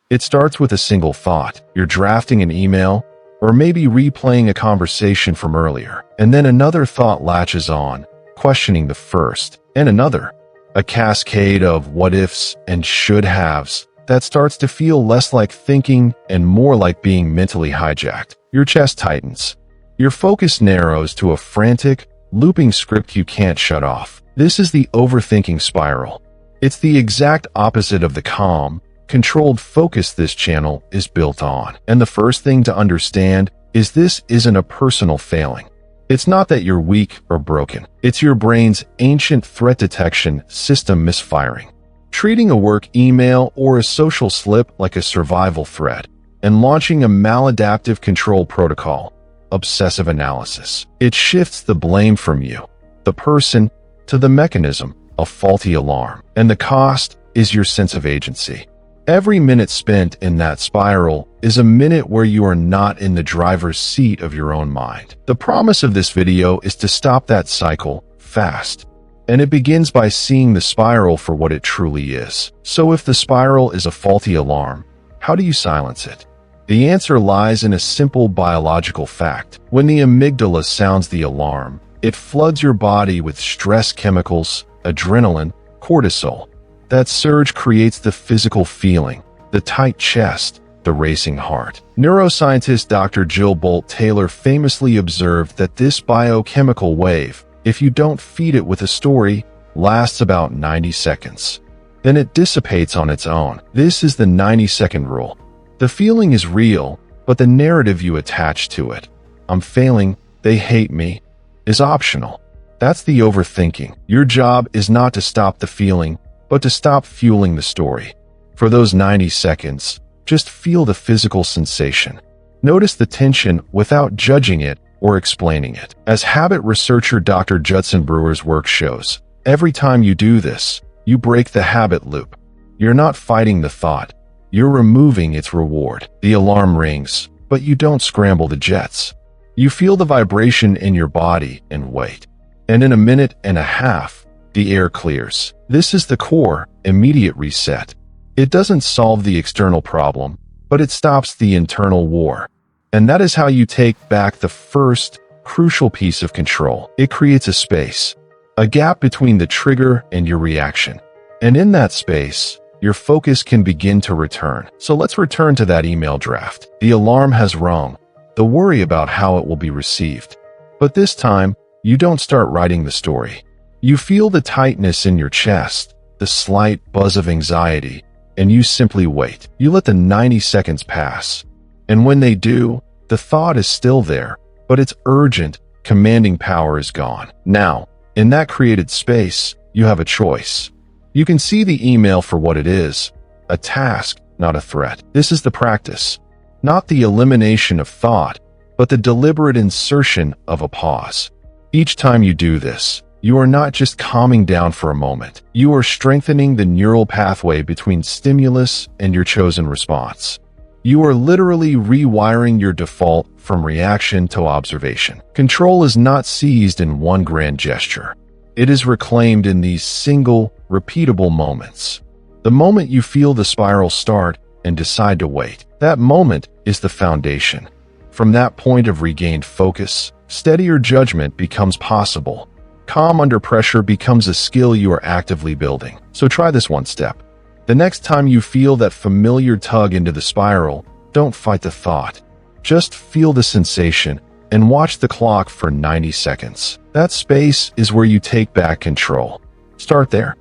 It starts with a single thought. You're drafting an email, or maybe replaying a conversation from earlier, and then another thought latches on, questioning the first, and another. A cascade of what-ifs and should-haves that starts to feel less like thinking and more like being mentally hijacked. Your chest tightens. Your focus narrows to a frantic, looping script you can't shut off. This is the overthinking spiral. It's the exact opposite of the calm, controlled focus this channel is built on. And the first thing to understand is this isn't a personal failing. It's not that you're weak or broken. It's your brain's ancient threat detection system misfiring, treating a work email or a social slip like a survival threat, and launching a maladaptive control protocol, obsessive analysis. It shifts the blame from you, the person, to the mechanism, a faulty alarm. And the cost is your sense of agency. Every minute spent in that spiral is a minute where you are not in the driver's seat of your own mind. The promise of this video is to stop that cycle fast. And it begins by seeing the spiral for what it truly is. So if the spiral is a faulty alarm, how do you silence it? The answer lies in a simple biological fact. When the amygdala sounds the alarm, it floods your body with stress chemicals, adrenaline, cortisol. That surge creates the physical feeling, the tight chest, the racing heart. Neuroscientist Dr. Jill Bolte Taylor famously observed that this biochemical wave, if you don't feed it with a story, lasts about 90 seconds. Then it dissipates on its own. This is the 90-second rule. The feeling is real, but the narrative you attach to it, I'm failing, they hate me, is optional. That's the overthinking. Your job is not to stop the feeling, but to stop fueling the story. For those 90 seconds, just feel the physical sensation. Notice the tension without judging it or explaining it. As habit researcher Dr. Judson Brewer's work shows, every time you do this, you break the habit loop. You're not fighting the thought. You're removing its reward. The alarm rings, but you don't scramble the jets. You feel the vibration in your body and wait. And in a minute and a half, the air clears. This is the core, immediate reset. It doesn't solve the external problem, but it stops the internal war. And that is how you take back the first, crucial piece of control. It creates a space, a gap between the trigger and your reaction. And in that space, your focus can begin to return. So let's return to that email draft. The alarm has rung, the worry about how it will be received. But this time, you don't start writing the story. You feel the tightness in your chest, the slight buzz of anxiety, and you simply wait. You let the 90 seconds pass. And when they do, the thought is still there, but its urgent, commanding power is gone. Now, in that created space, you have a choice. You can see the email for what it is, a task, not a threat. This is the practice, not the elimination of thought, but the deliberate insertion of a pause. Each time you do this, you are not just calming down for a moment. You are strengthening the neural pathway between stimulus and your chosen response. You are literally rewiring your default from reaction to observation. Control is not seized in one grand gesture. It is reclaimed in these single, repeatable moments. The moment you feel the spiral start and decide to wait, that moment is the foundation. From that point of regained focus, steadier judgment becomes possible. Calm under pressure becomes a skill you are actively building. So try this one step. The next time you feel that familiar tug into the spiral, don't fight the thought. Just feel the sensation and watch the clock for 90 seconds. That space is where you take back control. Start there.